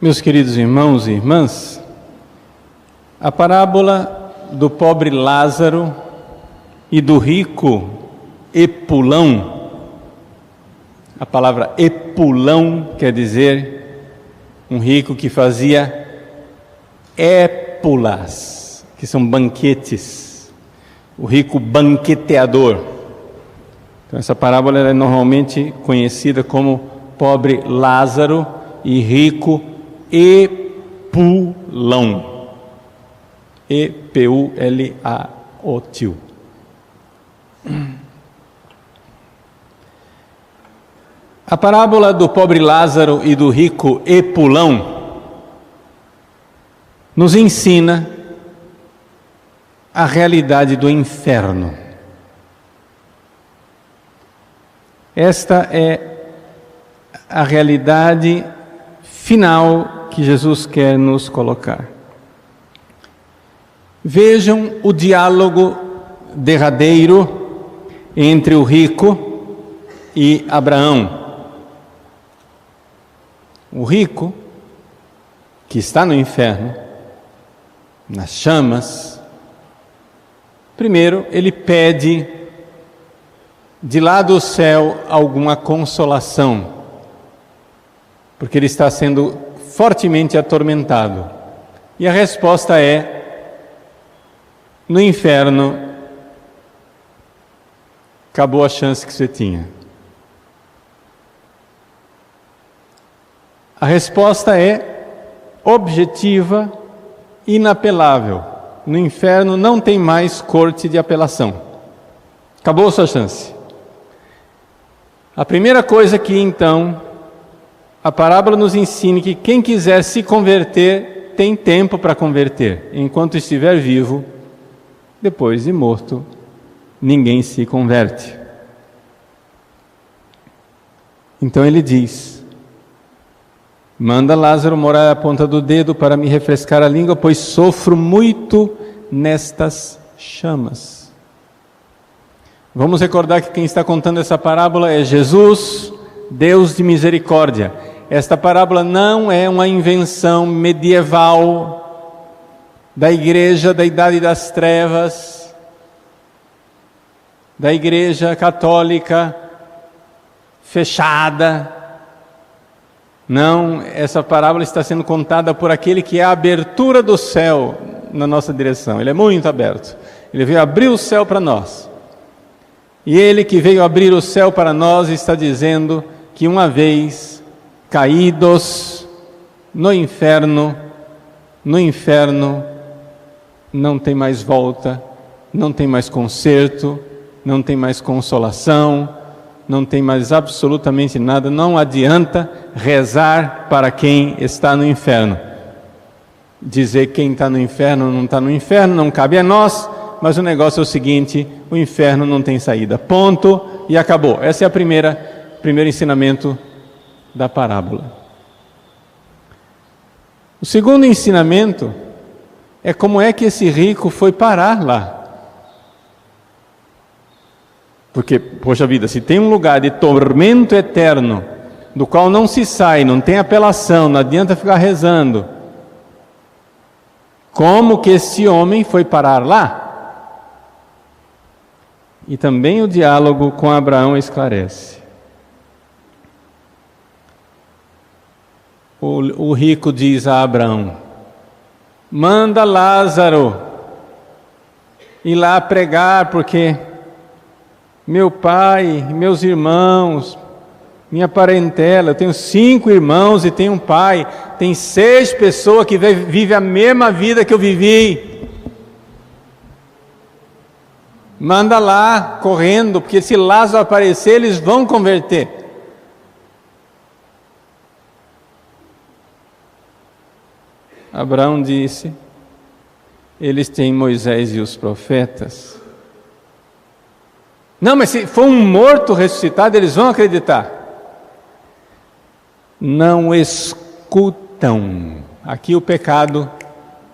Meus queridos irmãos e irmãs, a parábola do pobre Lázaro e do rico Epulão, a palavra Epulão quer dizer um rico que fazia épulas, que são banquetes, o rico banqueteador. Então essa parábola é normalmente conhecida como pobre Lázaro e rico Epulão, E-P-U-L-A-O-Tio. A parábola do pobre Lázaro e do rico Epulão nos ensina a realidade do inferno. Esta é a realidade final que Jesus quer nos colocar. Vejam o diálogo derradeiro entre o rico e Abraão. O rico, que está no inferno, nas chamas, primeiro ele pede de lá do céu alguma consolação, porque ele está sendo fortemente atormentado. E a resposta é: no inferno, acabou a chance que você tinha. A resposta é objetiva, inapelável. No inferno não tem mais corte de apelação. Acabou a sua chance. A primeira coisa que então a parábola nos ensina que quem quiser se converter tem tempo para converter. Enquanto estiver vivo, depois de morto, ninguém se converte. Então ele diz: manda Lázaro morar à ponta do dedo para me refrescar a língua, pois sofro muito nestas chamas. Vamos recordar que quem está contando essa parábola é Jesus, Deus de misericórdia. Esta parábola não é uma invenção medieval da igreja da Idade das Trevas, da igreja católica fechada. Não, essa parábola está sendo contada por aquele que é a abertura do céu na nossa direção. Ele é muito aberto. Ele veio abrir o céu para nós. E ele que veio abrir o céu para nós está dizendo que uma vez caídos no inferno não tem mais volta, não tem mais conserto, não tem mais consolação, não tem mais absolutamente nada. Não adianta rezar para quem está no inferno. Dizer que quem está no inferno não está no inferno não cabe a nós, mas o negócio é o seguinte: o inferno não tem saída, ponto, e acabou. Esse é o primeiro ensinamento da parábola. O segundo ensinamento é como é que esse rico foi parar lá. Porque, poxa vida, se tem um lugar de tormento eterno, do qual não se sai, não tem apelação, não adianta ficar rezando, como que esse homem foi parar lá? E também o diálogo com Abraão esclarece. O rico diz a Abraão: manda Lázaro ir lá pregar, porque meu pai, meus irmãos, minha parentela, eu tenho 5 irmãos e tenho um pai, tem 6 pessoas que vivem a mesma vida que eu vivi. Manda lá, correndo, porque se Lázaro aparecer, eles vão converter. Abraão disse: eles têm Moisés e os profetas. Não, mas se for um morto ressuscitado, eles vão acreditar. Não escutam. Aqui o pecado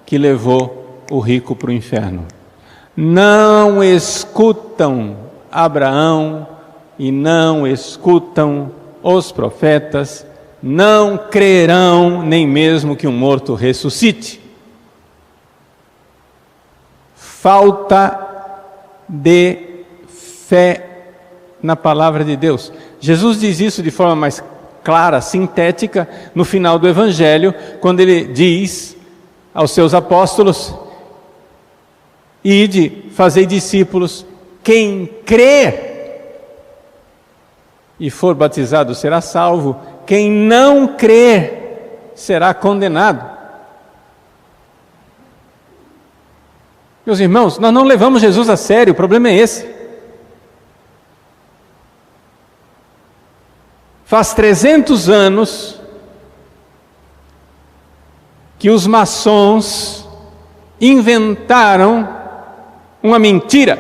que levou o rico para o inferno. Não escutam Abraão e não escutam os profetas, não crerão nem mesmo que um morto ressuscite. Falta de fé na palavra de Deus. Jesus diz isso de forma mais clara, sintética, no final do Evangelho, quando ele diz aos seus apóstolos: ide, fazei discípulos, quem crer e for batizado será salvo, quem não crer será condenado. Meus irmãos, nós não levamos Jesus a sério, o problema é esse. Faz 300 anos que os maçons inventaram uma mentira.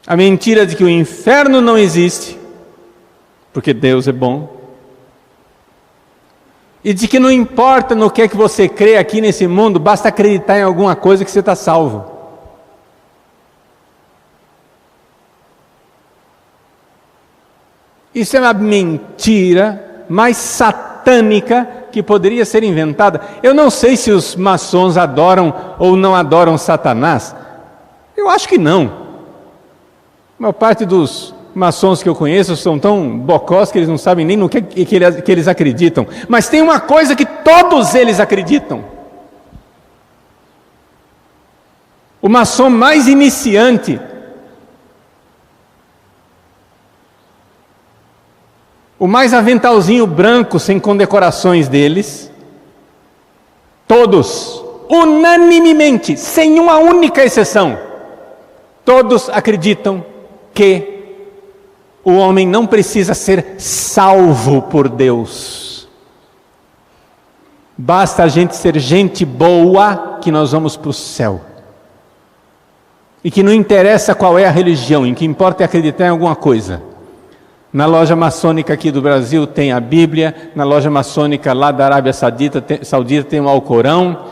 A mentira de que o inferno não existe, porque Deus é bom. E de que não importa no que é que você crê aqui nesse mundo, basta acreditar em alguma coisa que você está salvo. Isso é uma mentira mais satânica que poderia ser inventada. Eu não sei se os maçons adoram ou não adoram Satanás. Eu acho que não. A maior parte dos maçons que eu conheço são tão bocós que eles não sabem nem no que eles acreditam. Mas tem uma coisa que todos eles acreditam. O maçom mais iniciante, o mais aventalzinho branco, sem condecorações deles, todos, unanimemente, sem uma única exceção, todos acreditam que o homem não precisa ser salvo por Deus. Basta a gente ser gente boa que nós vamos para o céu. E que não interessa qual é a religião, o que importa é acreditar em alguma coisa. Na loja maçônica aqui do Brasil tem a Bíblia, na loja maçônica lá da Arábia Saudita tem o Alcorão,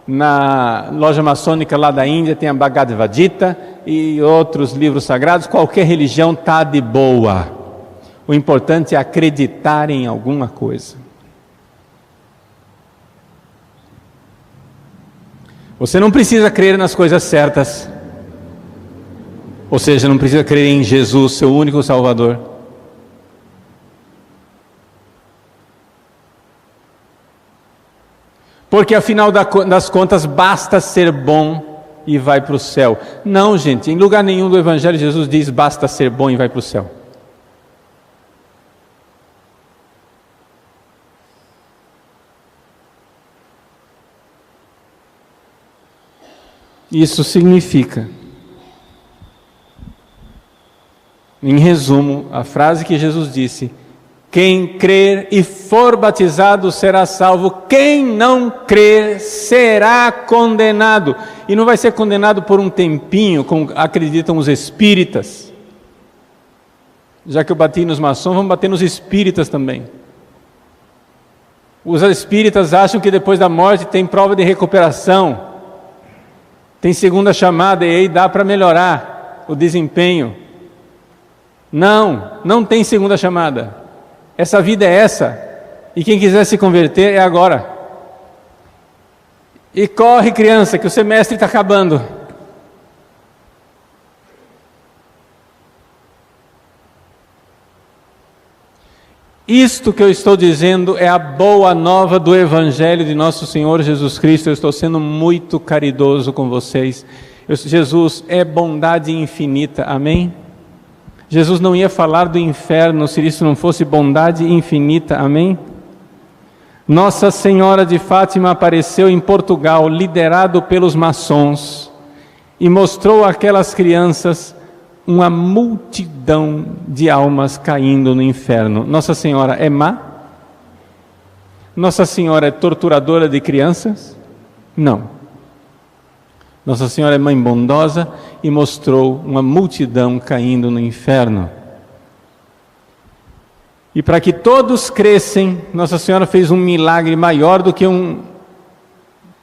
na loja maçônica lá da Índia tem a Bhagavad Gita e outros livros sagrados. Qualquer religião está de boa. O importante é acreditar em alguma coisa. Você não precisa crer nas coisas certas, ou seja, não precisa crer em Jesus, seu único Salvador. Porque afinal das contas basta ser bom e vai para o céu. Não, gente, em lugar nenhum do Evangelho Jesus diz basta ser bom e vai para o céu. Isso significa, em resumo, a frase que Jesus disse: quem crer e for batizado será salvo, quem não crer será condenado. E não vai ser condenado por um tempinho, como acreditam os espíritas. Já que eu bati nos maçons, vamos bater nos espíritas também. Os espíritas acham que depois da morte tem prova de recuperação, tem segunda chamada e aí dá para melhorar o desempenho. Não tem segunda chamada. Essa vida é essa, e quem quiser se converter é agora. E corre, criança, que o semestre está acabando. Isto que eu estou dizendo é a boa nova do Evangelho de nosso Senhor Jesus Cristo. Eu estou sendo muito caridoso com vocês. Jesus é bondade infinita, amém? Jesus não ia falar do inferno se isso não fosse bondade infinita, amém? Nossa Senhora de Fátima apareceu em Portugal, liderado pelos maçons, e mostrou àquelas crianças uma multidão de almas caindo no inferno. Nossa Senhora é má? Nossa Senhora é torturadora de crianças? Não. Nossa Senhora é mãe bondosa e mostrou uma multidão caindo no inferno. E para que todos crescem, Nossa Senhora fez um milagre maior do que um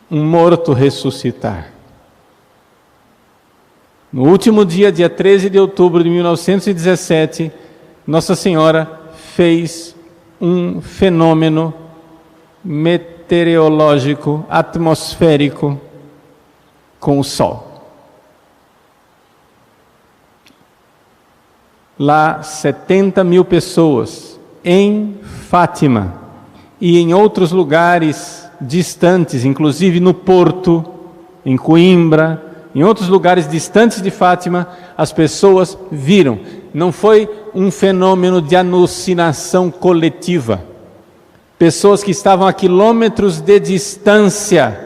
morto ressuscitar. No último dia 13 de outubro de 1917, Nossa Senhora fez um fenômeno meteorológico, atmosférico, com o Sol. Lá, 70 mil pessoas, em Fátima e em outros lugares distantes, inclusive no Porto, em Coimbra, em outros lugares distantes de Fátima, as pessoas viram. Não foi um fenômeno de alucinação coletiva. Pessoas que estavam a quilômetros de distância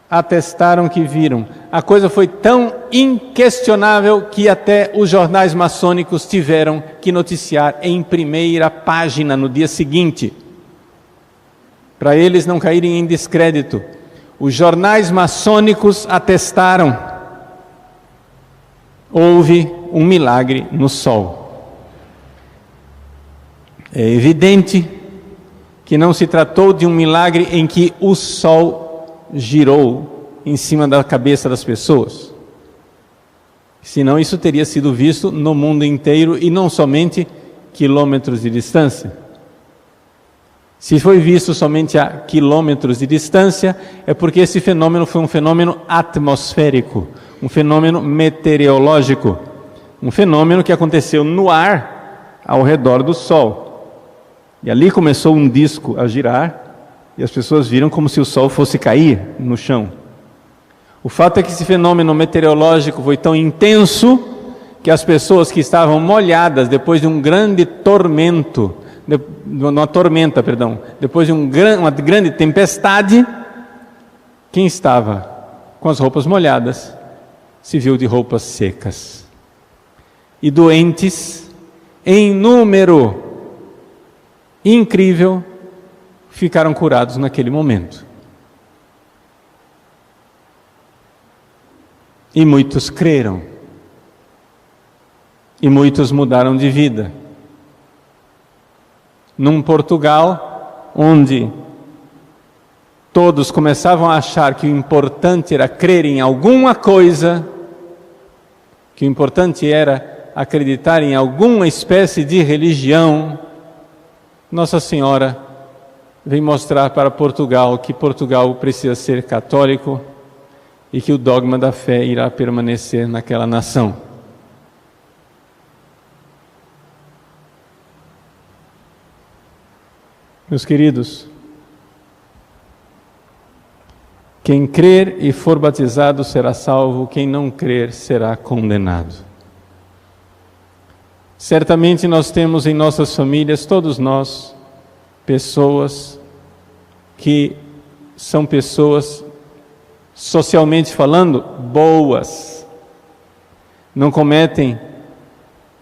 atestaram que viram. A coisa foi tão inquestionável que até os jornais maçônicos tiveram que noticiar em primeira página no dia seguinte, para eles não caírem em descrédito. Os jornais maçônicos atestaram: houve um milagre no Sol. É evidente que não se tratou de um milagre em que o Sol girou em cima da cabeça das pessoas. Senão isso teria sido visto no mundo inteiro e não somente quilômetros de distância. Se foi visto somente a quilômetros de distância, é porque esse fenômeno foi um fenômeno atmosférico, um fenômeno meteorológico, um fenômeno que aconteceu no ar ao redor do Sol. E ali começou um disco a girar, e as pessoas viram como se o Sol fosse cair no chão. O fato é que esse fenômeno meteorológico foi tão intenso que as pessoas que estavam molhadas depois de um grande tormento, depois de uma grande tempestade, quem estava com as roupas molhadas se viu de roupas secas. E doentes, em número incrível, ficaram curados naquele momento. E muitos creram. E muitos mudaram de vida. Num Portugal onde todos começavam a achar que o importante era crer em alguma coisa, que o importante era acreditar em alguma espécie de religião, Nossa Senhora vem mostrar para Portugal que Portugal precisa ser católico e que o dogma da fé irá permanecer naquela nação. Meus queridos, quem crer e for batizado será salvo, quem não crer será condenado. Certamente nós temos em nossas famílias, todos nós, pessoas que são pessoas, socialmente falando, boas, não cometem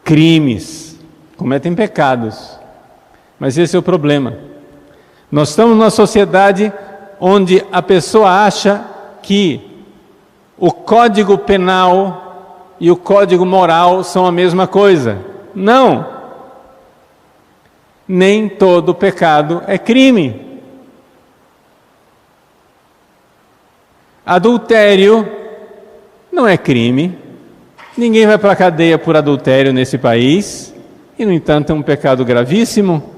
crimes, cometem pecados, mas esse é o problema. Nós estamos numa sociedade onde a pessoa acha que o código penal e o código moral são a mesma coisa. Não! Nem todo pecado é crime. Adultério não é crime. Ninguém vai para a cadeia por adultério nesse país. E, no entanto, é um pecado gravíssimo.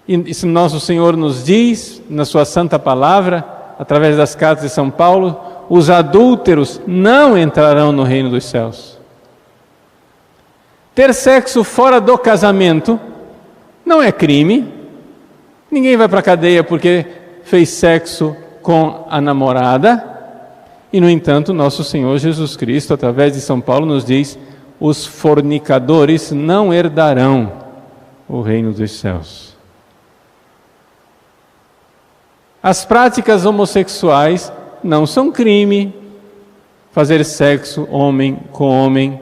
E isso nosso Senhor nos diz, na sua santa palavra, através das cartas de São Paulo, os adúlteros não entrarão no reino dos céus. Ter sexo fora do casamento não é crime. Ninguém vai para a cadeia porque fez sexo com a namorada. E, no entanto, nosso Senhor Jesus Cristo, através de São Paulo, nos diz: os fornicadores não herdarão o reino dos céus. As práticas homossexuais não são crime. Fazer sexo homem com homem.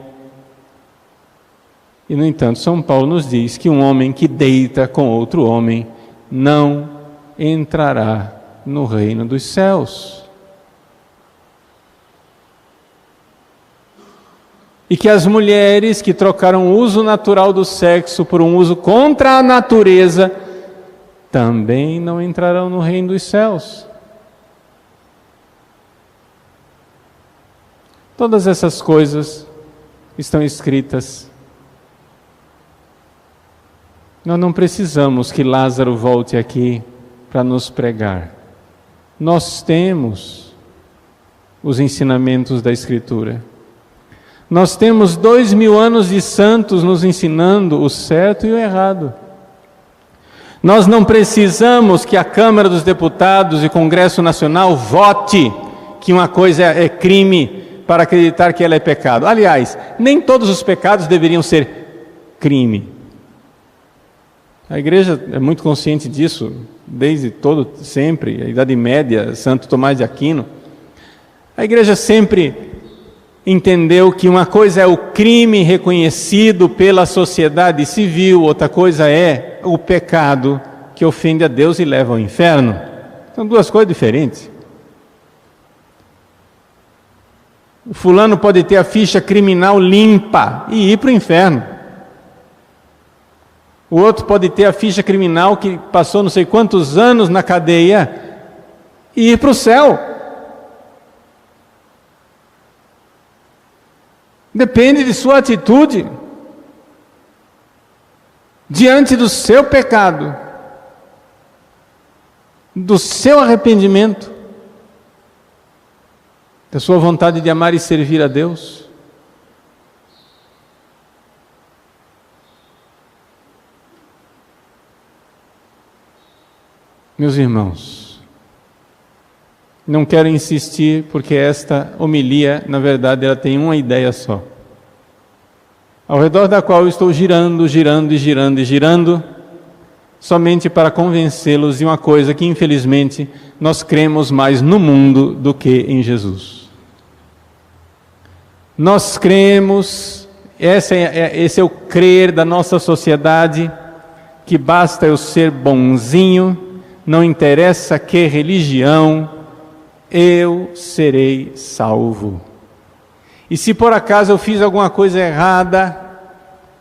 E, no entanto, São Paulo nos diz que um homem que deita com outro homem não entrará no reino dos céus. E que as mulheres que trocaram o uso natural do sexo por um uso contra a natureza também não entrarão no reino dos céus. Todas essas coisas estão escritas. Nós não precisamos que Lázaro volte aqui para nos pregar. Nós temos os ensinamentos da Escritura. Nós temos 2000 anos de santos nos ensinando o certo e o errado. Nós não precisamos que a Câmara dos Deputados e Congresso Nacional vote que uma coisa é crime para acreditar que ela é pecado. Aliás, nem todos os pecados deveriam ser crime. A igreja é muito consciente disso, desde sempre, a Idade Média, Santo Tomás de Aquino. A igreja sempre entendeu que uma coisa é o crime reconhecido pela sociedade civil, outra coisa é o pecado que ofende a Deus e leva ao inferno. São duas coisas diferentes. O fulano pode ter a ficha criminal limpa e ir para o inferno. O outro pode ter a ficha criminal que passou não sei quantos anos na cadeia e ir para o céu. Depende de sua atitude diante do seu pecado, do seu arrependimento, da sua vontade de amar e servir a Deus. Meus irmãos, não quero insistir porque esta homilia, na verdade, ela tem uma ideia só, ao redor da qual eu estou girando, somente para convencê-los de uma coisa que, infelizmente, nós cremos mais no mundo do que em Jesus. Nós cremos, esse é o crer da nossa sociedade, que basta eu ser bonzinho, não interessa que religião, eu serei salvo. E se por acaso eu fiz alguma coisa errada,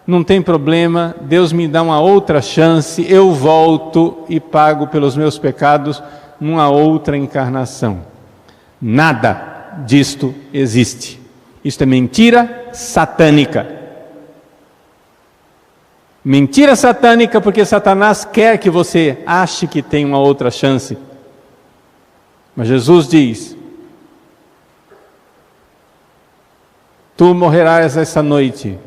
não tem problema, Deus me dá uma outra chance, eu volto e pago pelos meus pecados numa outra encarnação. Nada disto existe. Isto é mentira satânica. Mentira satânica porque Satanás quer que você ache que tem uma outra chance. Mas Jesus diz: tu morrerás essa noite,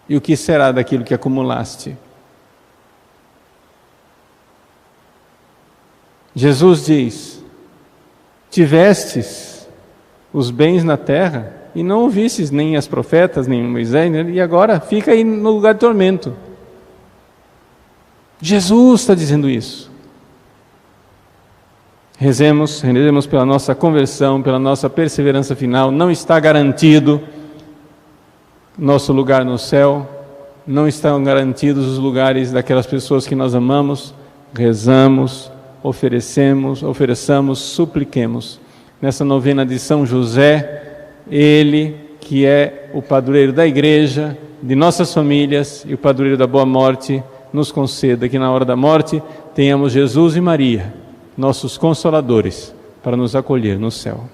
e o que será daquilo que acumulaste? Jesus diz: tivestes os bens na terra, e não ouvistes nem as profetas, nem Moisés, e agora fica aí no lugar de tormento. Jesus está dizendo isso. Rezemos pela nossa conversão, pela nossa perseverança final. Não está garantido nosso lugar no céu, não estão garantidos os lugares daquelas pessoas que nós amamos. Rezamos, ofereçamos, supliquemos. Nessa novena de São José, ele que é o padroeiro da igreja, de nossas famílias e o padroeiro da boa morte, nos conceda que na hora da morte tenhamos Jesus e Maria, nossos consoladores, para nos acolher no céu.